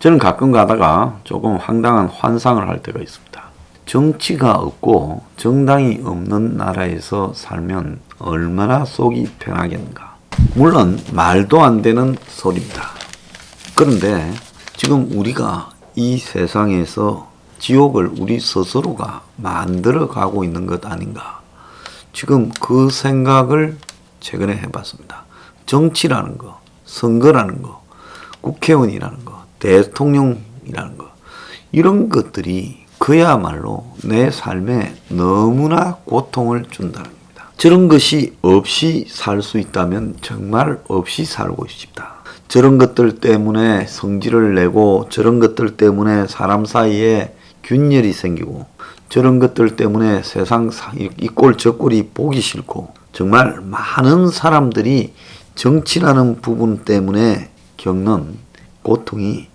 저는 가끔 가다가 조금 황당한 환상을 할 때가 있습니다. 정치가 없고 정당이 없는 나라에서 살면 얼마나 속이 편하겠는가. 물론 말도 안 되는 소리입니다. 그런데 지금 우리가 이 세상에서 지옥을 우리 스스로가 만들어 가고 있는 것 아닌가. 지금 그 생각을 최근에 해봤습니다. 정치라는 거, 선거라는 거, 국회의원이라는 거, 대통령이라는 거, 이런 것들이 그야말로 내 삶에 너무나 고통을 준다는 겁니다. 저런 것이 없이 살 수 있다면 정말 없이 살고 싶다. 저런 것들 때문에 성질을 내고, 저런 것들 때문에 사람 사이에 균열이 생기고, 저런 것들 때문에 세상 이 꼴 저 꼴이 보기 싫고, 정말 많은 사람들이 정치라는 부분 때문에 겪는 고통이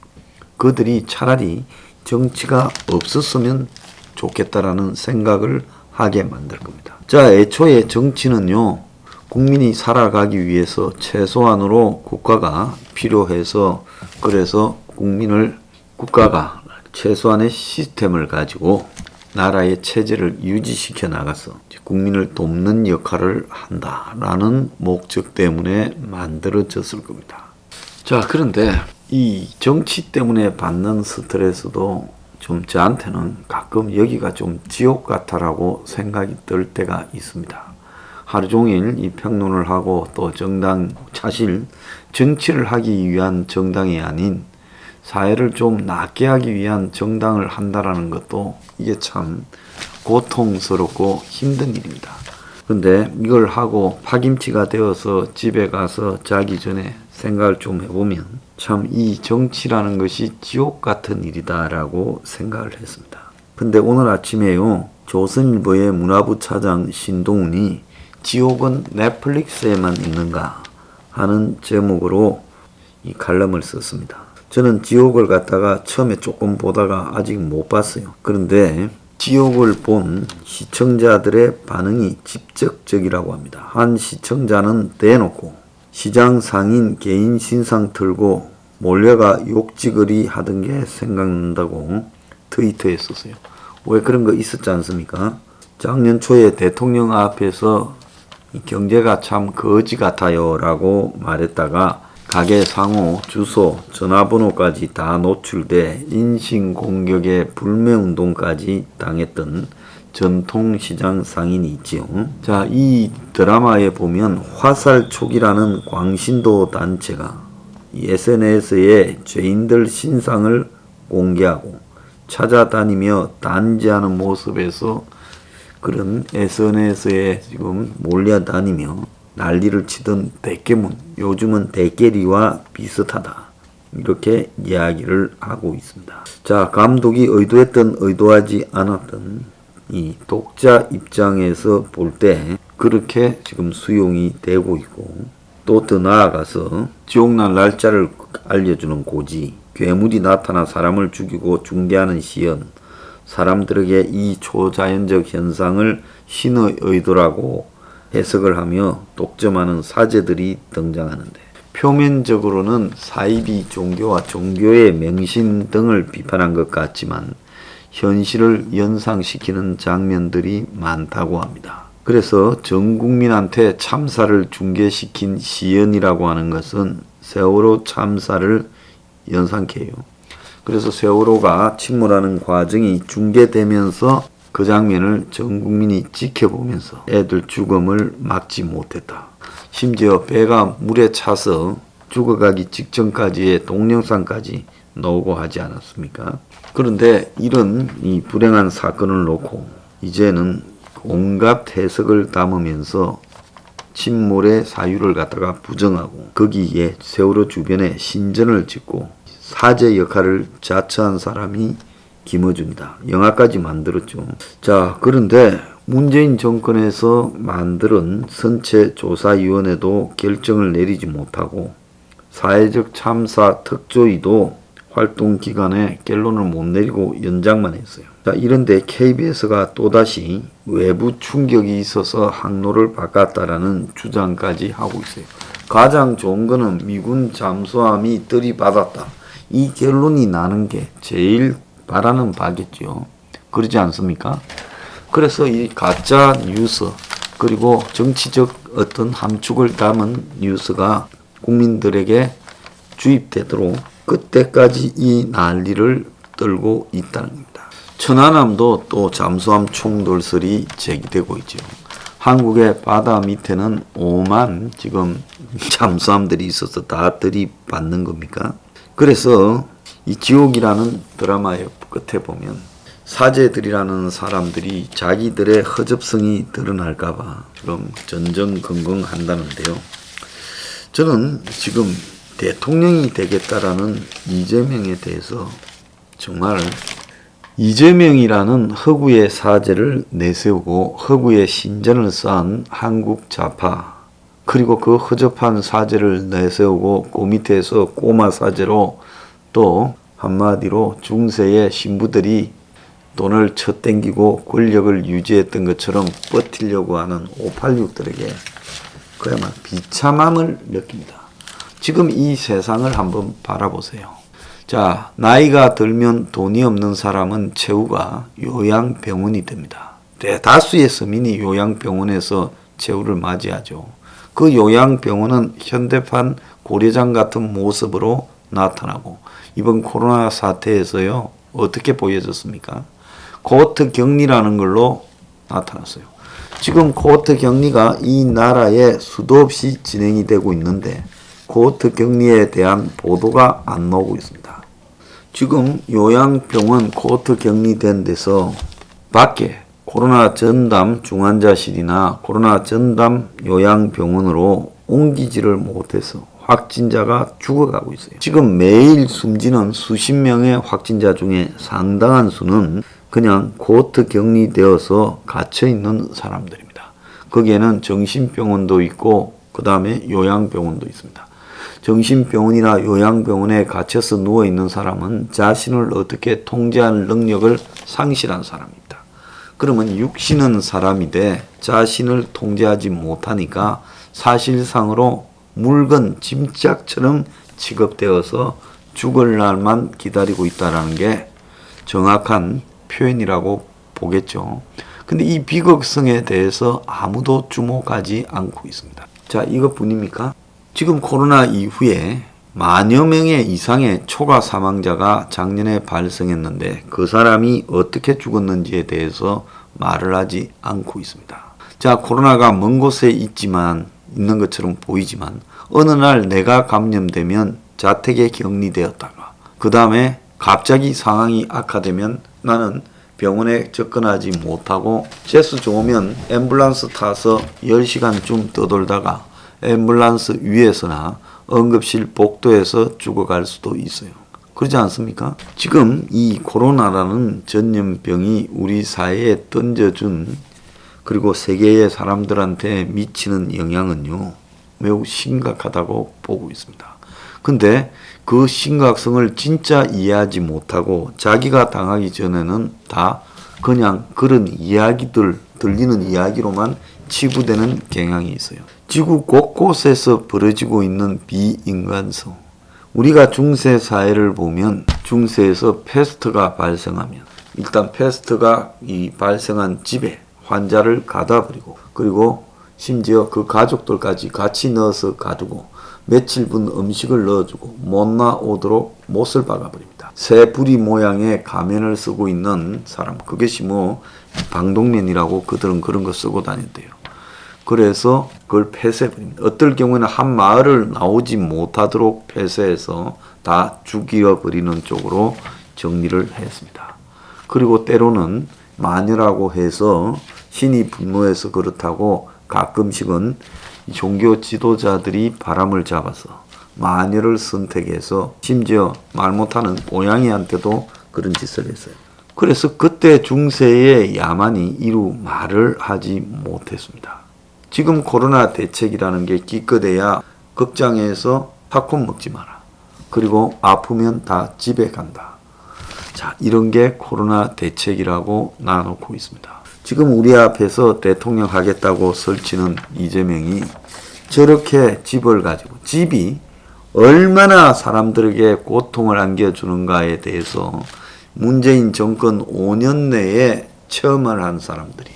그들이 차라리 정치가 없었으면 좋겠다라는 생각을 하게 만들 겁니다. 자, 애초에 정치는요, 국민이 살아가기 위해서 최소한으로 국가가 필요해서, 그래서 국가가 최소한의 시스템을 가지고 나라의 체제를 유지시켜 나가서 국민을 돕는 역할을 한다라는 목적 때문에 만들어졌을 겁니다. 자, 그런데 이 정치 때문에 받는 스트레스도 좀 저한테는 가끔 여기가 좀 지옥 같다라고 생각이 들 때가 있습니다. 하루 종일 이 평론을 하고 또 사실 정치를 하기 위한 정당이 아닌 사회를 좀 낫게 하기 위한 정당을 한다라는 것도 이게 참 고통스럽고 힘든 일입니다. 그런데 이걸 하고 파김치가 되어서 집에 가서 자기 전에 생각을 좀 해보면 참 이 정치라는 것이 지옥 같은 일이다라고 생각을 했습니다. 근데 오늘 아침에요, 조선일보의 문화부 차장 신동훈이 지옥은 넷플릭스에만 있는가 하는 제목으로 이 칼럼을 썼습니다. 저는 지옥을 갖다가 처음에 조금 보다가 아직 못 봤어요. 그런데 지옥을 본 시청자들의 반응이 직접적이라고 합니다. 한 시청자는 대놓고 시장 상인 개인 신상 틀고 몰려가 욕지거리 하던 게 생각난다고 트위터에 썼어요. 왜 그런 거 있었지 않습니까? 작년 초에 대통령 앞에서 경제가 참 거지 같아요 라고 말했다가 가게 상호, 주소, 전화번호까지 다 노출돼 인신공격의 불매운동까지 당했던 전통시장 상인이 있지요. 자, 이 드라마에 보면 화살촉이라는 광신도 단체가 SNS에 죄인들 신상을 공개하고 찾아다니며 단지하는 모습에서 그런 SNS에 지금 몰려다니며 난리를 치던 대깨문, 요즘은 대깨리와 비슷하다, 이렇게 이야기를 하고 있습니다. 자, 감독이 의도하지 않았던 이 독자 입장에서 볼 때 그렇게 지금 수용이 되고 있고, 또 더 나아가서 지옥날 날짜를 알려주는 고지, 괴물이 나타나 사람을 죽이고 중계하는 시연, 사람들에게 이 초자연적 현상을 신의 의도라고 해석을 하며 독점하는 사제들이 등장하는데, 표면적으로는 사이비 종교와 종교의 맹신 등을 비판한 것 같지만 현실을 연상시키는 장면들이 많다고 합니다. 그래서 전 국민한테 참사를 중계시킨 시연이라고 하는 것은 세월호 참사를 연상케 해요. 그래서 세월호가 침몰하는 과정이 중계되면서 그 장면을 전 국민이 지켜보면서 애들 죽음을 막지 못했다. 심지어 배가 물에 차서 죽어가기 직전까지의 동영상까지 나오고 하지 않았습니까? 그런데 이런 이 불행한 사건을 놓고 이제는 온갖 해석을 담으면서 침몰의 사유를 갖다가 부정하고 거기에 세월호 주변에 신전을 짓고 사제 역할을 자처한 사람이 김어준이다. 영화까지 만들었죠. 자, 그런데 문재인 정권에서 만든 선체조사위원회도 결정을 내리지 못하고 사회적 참사 특조위도 활동 기간에 결론을 못 내리고 연장만 했어요. 자, 이런데 KBS가 또다시 외부 충격이 있어서 항로를 바꿨다라는 주장까지 하고 있어요. 가장 좋은 거는 미군 잠수함이 들이받았다. 이 결론이 나는 게 제일 바라는 바겠죠. 그러지 않습니까? 그래서 이 가짜 뉴스 그리고 정치적 어떤 함축을 담은 뉴스가 국민들에게 주입되도록 그때까지 이 난리를 떨고 있다는 겁니다. 천안함도 또 잠수함 충돌설이 제기되고 있죠. 한국의 바다 밑에는 오만 지금 잠수함들이 있어서 다 들이받는 겁니까? 그래서 이 지옥이라는 드라마의 끝에 보면 사제들이라는 사람들이 자기들의 허접성이 드러날까봐 지금 전전긍긍한다는데요. 저는 지금 대통령이 되겠다라는 이재명에 대해서 정말 이재명이라는 허구의 사제를 내세우고 허구의 신전을 쌓은 한국 좌파 그리고 그 허접한 사제를 내세우고 그 밑에서 꼬마 사제로 또 한마디로 중세의 신부들이 돈을 쳐땡기고 권력을 유지했던 것처럼 버티려고 하는 586들에게 그야말로 비참함을 느낍니다. 지금 이 세상을 한번 바라보세요. 자, 나이가 들면 돈이 없는 사람은 최후가 요양병원이 됩니다. 대다수의 서민이 요양병원에서 최후를 맞이하죠. 그 요양병원은 현대판 고려장 같은 모습으로 나타나고 이번 코로나 사태에서요 어떻게 보여졌습니까? 코호트 격리라는 걸로 나타났어요. 지금 코호트 격리가 이 나라에 수도 없이 진행이 되고 있는데 코호트 격리에 대한 보도가 안 나오고 있습니다. 지금 요양병원 코호트 격리된 데서 밖에 코로나 전담 중환자실이나 코로나 전담 요양병원으로 옮기지를 못해서 확진자가 죽어가고 있어요. 지금 매일 숨지는 수십 명의 확진자 중에 상당한 수는 그냥 코호트 격리되어서 갇혀있는 사람들입니다. 거기에는 정신병원도 있고 그 다음에 요양병원도 있습니다. 정신병원이나 요양병원에 갇혀서 누워있는 사람은 자신을 어떻게 통제할 능력을 상실한 사람입니다. 그러면 육신은 사람인데 자신을 통제하지 못하니까 사실상으로 물건, 짐짝처럼 취급되어서 죽을 날만 기다리고 있다는 게 정확한 표현이라고 보겠죠. 근데 이 비극성에 대해서 아무도 주목하지 않고 있습니다. 자, 이것뿐입니까? 지금 코로나 이후에 만여 명의 이상의 초과 사망자가 작년에 발생했는데 그 사람이 어떻게 죽었는지에 대해서 말을 하지 않고 있습니다. 자, 코로나가 먼 곳에 있는 것처럼 보이지만 어느 날 내가 감염되면 자택에 격리되었다가 그 다음에 갑자기 상황이 악화되면 나는 병원에 접근하지 못하고 재수 좋으면 앰뷸런스 타서 10시간쯤 떠돌다가 앰뷸런스 위에서나 응급실 복도에서 죽어갈 수도 있어요. 그렇지 않습니까? 지금 이 코로나라는 전염병이 우리 사회에 던져준 그리고 세계의 사람들한테 미치는 영향은요 매우 심각하다고 보고 있습니다. 근데 그 심각성을 진짜 이해하지 못하고 자기가 당하기 전에는 다 그냥 그런 이야기들 들리는 이야기로만 치부되는 경향이 있어요. 지구 곳곳에서 벌어지고 있는 비인간성. 우리가 중세 사회를 보면 중세에서 패스트가 발생하면 일단 패스트가 이 발생한 집에 환자를 가둬버리고 그리고 심지어 그 가족들까지 같이 넣어서 가두고 며칠분 음식을 넣어주고 못 나오도록 못을 박아버립니다. 새 부리 모양의 가면을 쓰고 있는 사람, 그것이 뭐 방독면이라고 그들은 그런 거 쓰고 다녔대요. 그래서 그걸 폐쇄해버립니다. 어떨 경우에는 한 마을을 나오지 못하도록 폐쇄해서 다 죽여버리는 쪽으로 정리를 했습니다. 그리고 때로는 마녀라고 해서 신이 분노해서 그렇다고 가끔씩은 종교 지도자들이 바람을 잡아서 마녀를 선택해서 심지어 말 못하는 고양이한테도 그런 짓을 했어요. 그래서 그때 중세의 야만이 이루 말을 하지 못했습니다. 지금 코로나 대책이라는 게 기껏해야 극장에서 팝콘 먹지 마라. 그리고 아프면 다 집에 간다. 자, 이런 게 코로나 대책이라고 나눠놓고 있습니다. 지금 우리 앞에서 대통령 하겠다고 설치는 이재명이 저렇게 집을 가지고 집이 얼마나 사람들에게 고통을 안겨주는가에 대해서 문재인 정권 5년 내에 체험을 한 사람들이.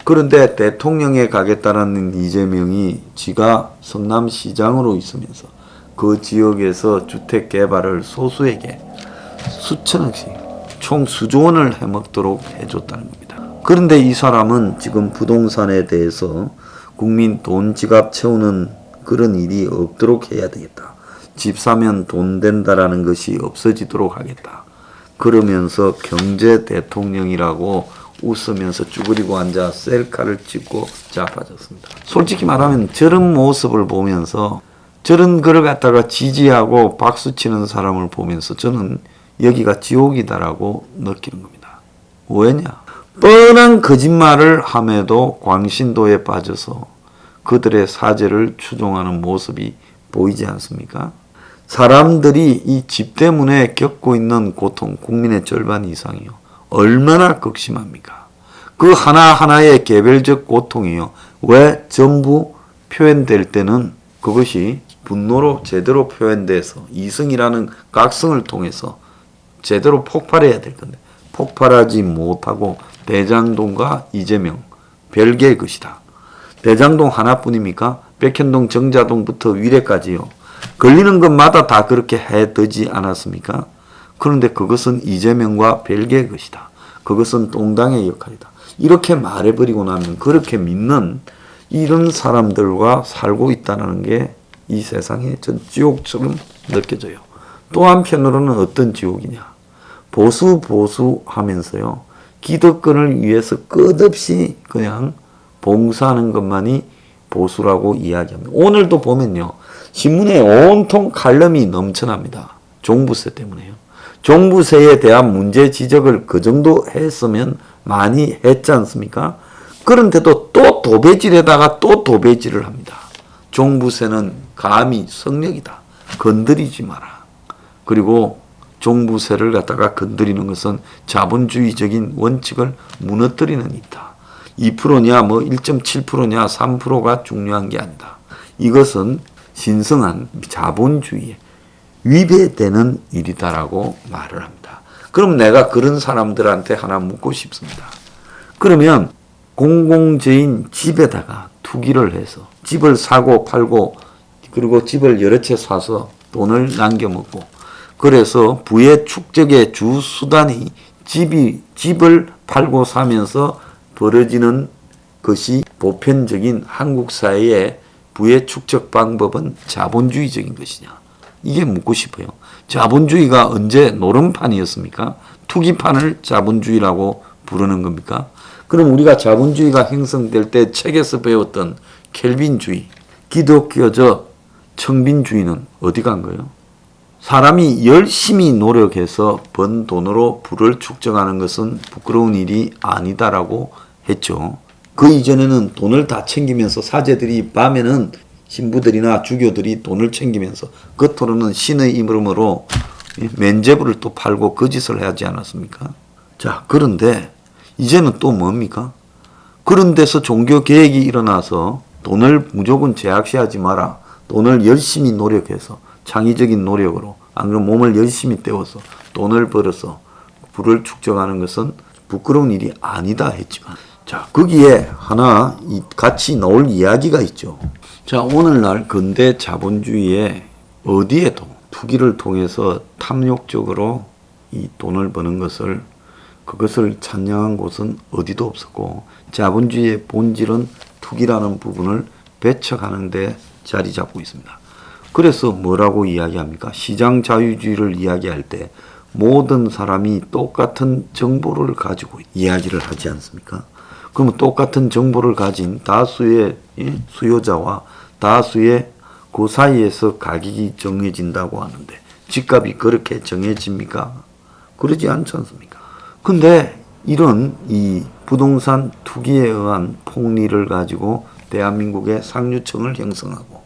그런데 대통령에 가겠다라는 이재명이 지가 성남시장으로 있으면서 그 지역에서 주택 개발을 소수에게 수천억씩 총 수조 원을 해먹도록 해줬다는 겁니다. 그런데 이 사람은 지금 부동산에 대해서 국민 돈 지갑 채우는 그런 일이 없도록 해야 되겠다. 집 사면 돈 된다라는 것이 없어지도록 하겠다. 그러면서 경제 대통령이라고 웃으면서 쭈그리고 앉아 셀카를 찍고 자빠졌습니다. 솔직히 말하면 저런 모습을 보면서 저런 거를 갖다가 지지하고 박수치는 사람을 보면서 저는 여기가 지옥이다라고 느끼는 겁니다. 왜냐? 뻔한 거짓말을 함에도 광신도에 빠져서 그들의 사죄를 추종하는 모습이 보이지 않습니까? 사람들이 이 집 때문에 겪고 있는 고통, 국민의 절반 이상이요. 얼마나 극심합니까? 그 하나하나의 개별적 고통이요. 왜 전부 표현될 때는 그것이 분노로 제대로 표현돼서 이승이라는 각성을 통해서 제대로 폭발해야 될 건데 폭발하지 못하고 대장동과 이재명 별개의 것이다. 대장동 하나뿐입니까? 백현동 정자동부터 위례까지요. 걸리는 것마다 다 그렇게 해두지 않았습니까? 그런데 그것은 이재명과 별개의 것이다. 그것은 동당의 역할이다. 이렇게 말해버리고 나면 그렇게 믿는 이런 사람들과 살고 있다는 게 이 세상에 전 지옥처럼 느껴져요. 또 한편으로는 어떤 지옥이냐. 보수 하면서요. 기득권을 위해서 끝없이 그냥 봉사하는 것만이 보수라고 이야기합니다. 오늘도 보면요. 신문에 온통 칼럼이 넘쳐납니다. 종부세 때문에요. 종부세에 대한 문제 지적을 그 정도 했으면 많이 했지 않습니까? 그런데도 또 도배질에다가 또 도배질을 합니다. 종부세는 감히 성역이다. 건드리지 마라. 그리고 종부세를 갖다가 건드리는 것은 자본주의적인 원칙을 무너뜨리는 일이다. 2%냐 뭐 1.7%냐 3%가 중요한 게 아니다. 이것은 신성한 자본주의에 위배되는 일이다라고 말을 합니다. 그럼 내가 그런 사람들한테 하나 묻고 싶습니다. 그러면 공공재인 집에다가 투기를 해서 집을 사고 팔고 그리고 집을 여러 채 사서 돈을 남겨먹고 그래서 부의 축적의 주 수단이 집을 팔고 사면서 벌어지는 것이 보편적인 한국 사회의 부의 축적 방법은 자본주의적인 것이냐. 이게 묻고 싶어요. 자본주의가 언제 노름판이었습니까? 투기판을 자본주의라고 부르는 겁니까? 그럼 우리가 자본주의가 형성될 때 책에서 배웠던 켈빈주의, 기독교적 청빈주의는 어디 간 거예요? 사람이 열심히 노력해서 번 돈으로 부를 축적하는 것은 부끄러운 일이 아니다라고 했죠. 그 이전에는 돈을 다 챙기면서 사제들이 밤에는 신부들이나 주교들이 돈을 챙기면서 겉으로는 신의 이름으로 면죄부를 또 팔고 거짓을 하지 않았습니까? 자, 그런데 이제는 또 뭡니까? 그런 데서 종교 개혁이 일어나서 돈을 무조건 제약시하지 마라. 돈을 열심히 노력해서 창의적인 노력으로 안 그러면 몸을 열심히 때워서 돈을 벌어서 부를 축적하는 것은 부끄러운 일이 아니다 했지만 자 거기에 하나 같이 나올 이야기가 있죠. 자 오늘날 근대 자본주의에 어디에도 투기를 통해서 탐욕적으로 이 돈을 버는 것을 그것을 찬양한 곳은 어디도 없었고 자본주의의 본질은 투기라는 부분을 배척하는 데 자리 잡고 있습니다. 그래서 뭐라고 이야기합니까? 시장 자유주의를 이야기할 때 모든 사람이 똑같은 정보를 가지고 이야기를 하지 않습니까? 그러면 똑같은 정보를 가진 다수의 수요자와 다수의 그 사이에서 가격이 정해진다고 하는데 집값이 그렇게 정해집니까? 그러지 않지 않습니까? 근데 이런 이 부동산 투기에 의한 폭리를 가지고 대한민국의 상류층을 형성하고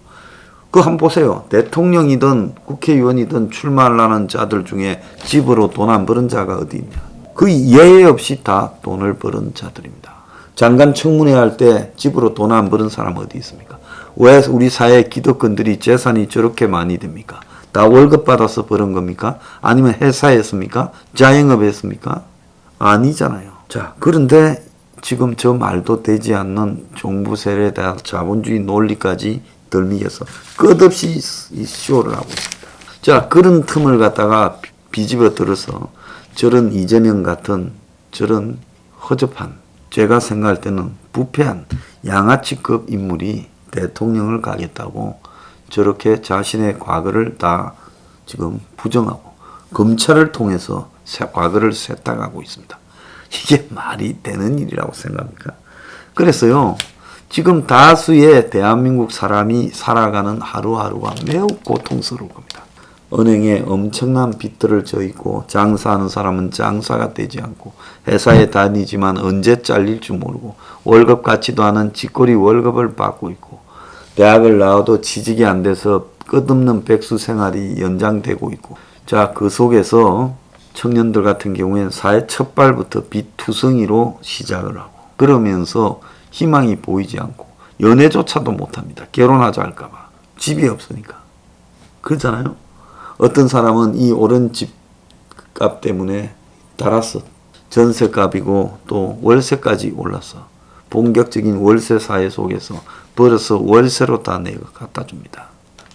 그 한번 보세요. 대통령이든 국회의원이든 출마하려는 자들 중에 집으로 돈 안 버는 자가 어디 있냐. 그 예외 없이 다 돈을 버는 자들입니다. 장관 청문회 할 때 집으로 돈 안 버는 사람 어디 있습니까? 왜 우리 사회 기득권들이 재산이 저렇게 많이 됩니까? 다 월급 받아서 버는 겁니까? 아니면 회사였습니까? 자영업했습니까? 아니잖아요. 자, 그런데 지금 저 말도 되지 않는 종부 세력에 대한 자본주의 논리까지 덜미겨서 끝없이 이 쇼를 하고 있습니다. 자, 그런 틈을 갖다가 비집어 들어서 저런 이재명 같은 저런 허접한, 제가 생각할 때는 부패한 양아치급 인물이 대통령을 가겠다고 저렇게 자신의 과거를 다 지금 부정하고 검찰을 통해서 과거를 세탁하고 있습니다. 이게 말이 되는 일이라고 생각합니까? 그래서요, 지금 다수의 대한민국 사람이 살아가는 하루하루가 매우 고통스러울 겁니다. 은행에 엄청난 빚들을 져 있고 장사하는 사람은 장사가 되지 않고 회사에 다니지만 언제 잘릴 줄 모르고 월급 같지도 않은 쥐꼬리 월급을 받고 있고 대학을 나와도 취직이 안 돼서 끝없는 백수 생활이 연장되고 있고, 자, 그 속에서 청년들 같은 경우에는 사회 첫 발부터 빚투성이로 시작을 하고 그러면서 희망이 보이지 않고 연애조차도 못합니다. 결혼하자 할까봐 집이 없으니까. 그렇잖아요. 어떤 사람은 이 오른 집값 때문에 따라서 전세값이고 또 월세까지 올랐어. 본격적인 월세 사회 속에서 벌어서 월세로 다 내가 갖다 줍니다.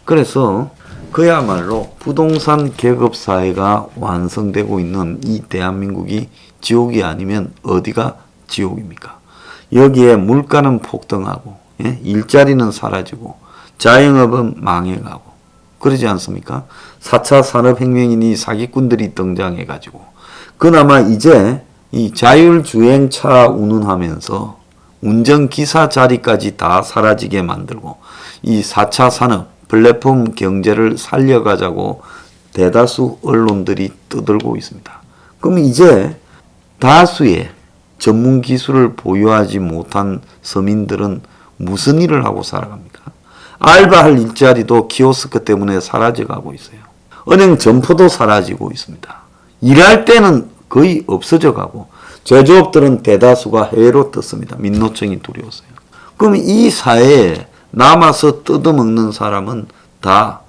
그래서 그야말로 부동산 계급 사회가 완성되고 있는 이 대한민국이 지옥이 아니면 어디가 지옥입니까? 여기에 물가는 폭등하고, 예? 일자리는 사라지고 자영업은 망해가고 그러지 않습니까? 4차 산업혁명이니 사기꾼들이 등장해가지고 그나마 이제 이 자율주행차 운운하면서 운전기사 자리까지 다 사라지게 만들고 이 4차 산업 플랫폼 경제를 살려가자고 대다수 언론들이 떠들고 있습니다. 그럼 이제 다수의 전문 기술을 보유하지 못한 서민들은 무슨 일을 하고 살아갑니까? 알바할 일자리도 키오스크 때문에 사라져가고 있어요. 은행 점포도 사라지고 있습니다. 일할 때는 거의 없어져 가고 제조업들은 대다수가 해외로 떴습니다. 민노총이 두려웠어요. 그럼 이 사회에 남아서 뜯어먹는 사람은 다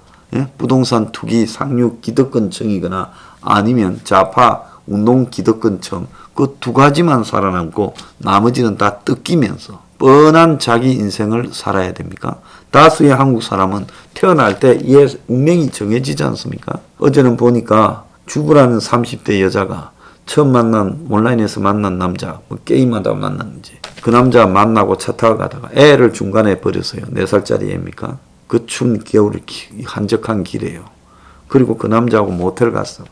부동산 투기 상류 기득권층이거나 아니면 좌파 운동 기득권층 그 두 가지만 살아남고 나머지는 다 뜯기면서 뻔한 자기 인생을 살아야 됩니까? 다수의 한국 사람은 태어날 때 얘 운명이 정해지지 않습니까? 어제는 보니까 주부라는 30대 여자가 처음 만난 온라인에서 만난 남자 뭐 게임하다 만났는지 그 남자 만나고 차 타고 가다가 애를 중간에 버렸어요. 4살짜리 애입니까? 그 추운 겨울 한적한 길이에요. 그리고 그 남자하고 모텔 갔어.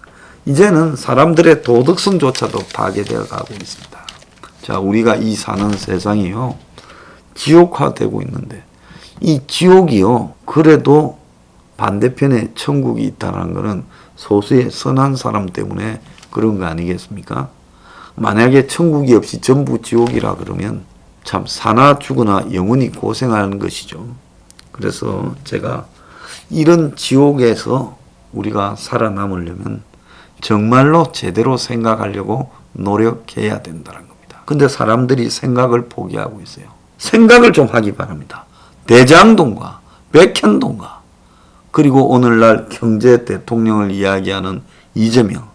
이제는 사람들의 도덕성조차도 파괴되어 가고 있습니다. 자, 우리가 이 사는 세상이요 지옥화되고 있는데 이 지옥이요 그래도 반대편에 천국이 있다는 것은 소수의 선한 사람 때문에 그런 거 아니겠습니까? 만약에 천국이 없이 전부 지옥이라 그러면 참 사나 죽으나 영원히 고생하는 것이죠. 그래서 제가 이런 지옥에서 우리가 살아남으려면 정말로 제대로 생각하려고 노력해야 된다는 겁니다. 근데 사람들이 생각을 포기하고 있어요. 생각을 좀 하기 바랍니다. 대장동과 백현동과 그리고 오늘날 경제 대통령을 이야기하는 이재명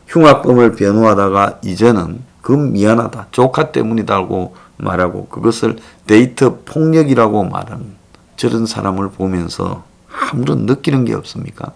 흉악범을 변호하다가 이제는 그 미안하다 조카 때문이다고 말하고 그것을 데이터 폭력이라고 말하는 저런 사람을 보면서 아무런 느끼는 게 없습니까?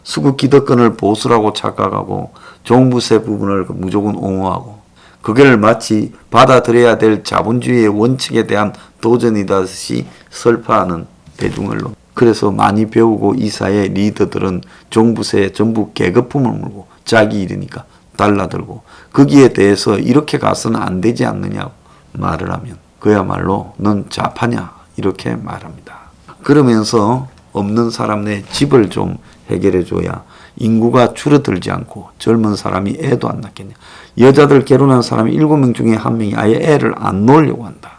수구 기득권을 보수라고 착각하고 종부세 부분을 무조건 옹호하고 그걸 마치 받아들여야 될 자본주의의 원칙에 대한 도전이다듯이 설파하는 대중언론. 그래서 많이 배우고 이 사회 리더들은 종부세에 전부 계급품을 물고 자기 일이니까 달라들고 거기에 대해서 이렇게 가서는 안 되지 않느냐고 말을 하면 그야말로 넌 좌파냐 이렇게 말합니다. 그러면서 없는 사람 내 집을 좀 해결해 줘야 인구가 줄어들지 않고 젊은 사람이 애도 안 낳겠냐. 여자들 결혼한 사람이 7명 중에 1명이 아예 애를 안 놓으려고 한다.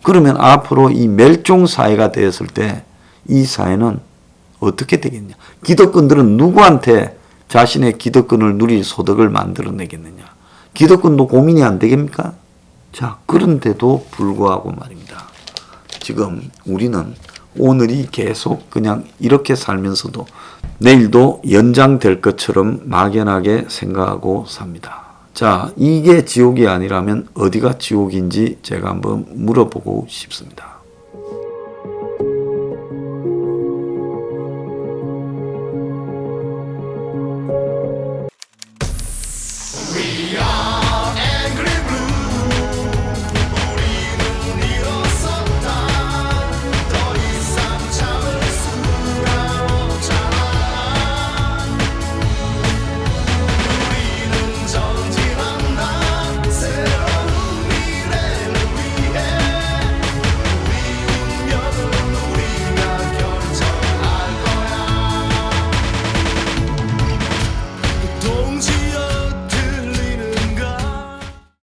그러면 앞으로 이 멸종 사회가 되었을 때 이 사회는 어떻게 되겠냐. 기득권들은 누구한테 자신의 기득권을 누릴 소득을 만들어내겠느냐. 기득권도 고민이 안 되겠습니까? 자, 그런데도 불구하고 말입니다. 지금 우리는 오늘이 계속 그냥 이렇게 살면서도 내일도 연장될 것처럼 막연하게 생각하고 삽니다. 자, 이게 지옥이 아니라면 어디가 지옥인지 제가 한번 물어보고 싶습니다.